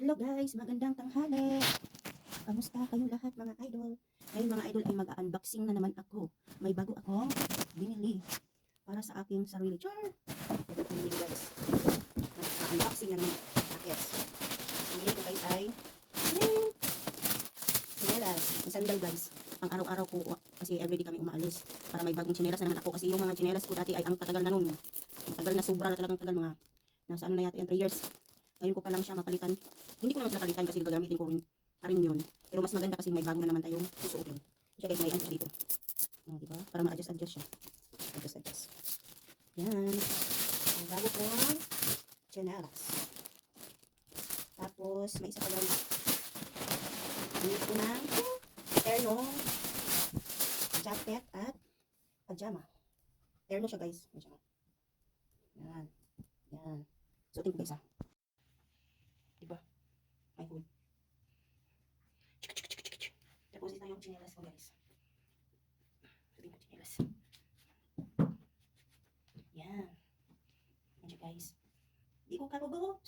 Hello guys, magandang tanghali. Kamusta kayo lahat mga idol? Ngayon mga idol ay mag-unboxing na naman ako. May bago akong binili para sa aking sarili. Char! Ito binili guys. Unboxing na naman. Packets. Ang binili ko guys ay chinelas. Sandal guys. Ang araw-araw ko kasi everyday kami umaalis para may bagong chinelas na naman ako kasi yung mga chinelas ko dati ay ang tagal na nun. Ang tagal na, sobra na talagang tagal, mga nasa ano na yata yung 3 years. Ngayon ko pa lang siya mapalitan. Hindi ko naman sila palitan kasi gagamitin ko rin yun. Pero mas maganda kasi may bago na naman tayong susuotin. Siya guys, may ano dito. Diba? Para ma-adjust siya. Adjust. Yan. Ang bago kong chinelas. Tapos, may isa pa lang. Dito na terno, jacket at pajama. Terno siya guys. Yan. Yan. Suotin ko guys ha. Diba? May hood. Tapos ito yung chinelas ko guys. Suotin ko chinelas. Yan. Yan siya guys. Di ko kalugo.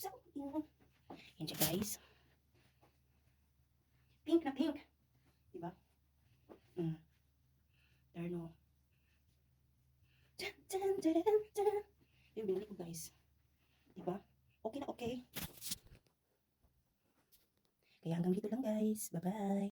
Yan siya guys. Pink na pink. Diba? Terno. Yung binili ko guys. Diba? Okay na okay. Kaya hanggang dito lang guys. Bye-bye.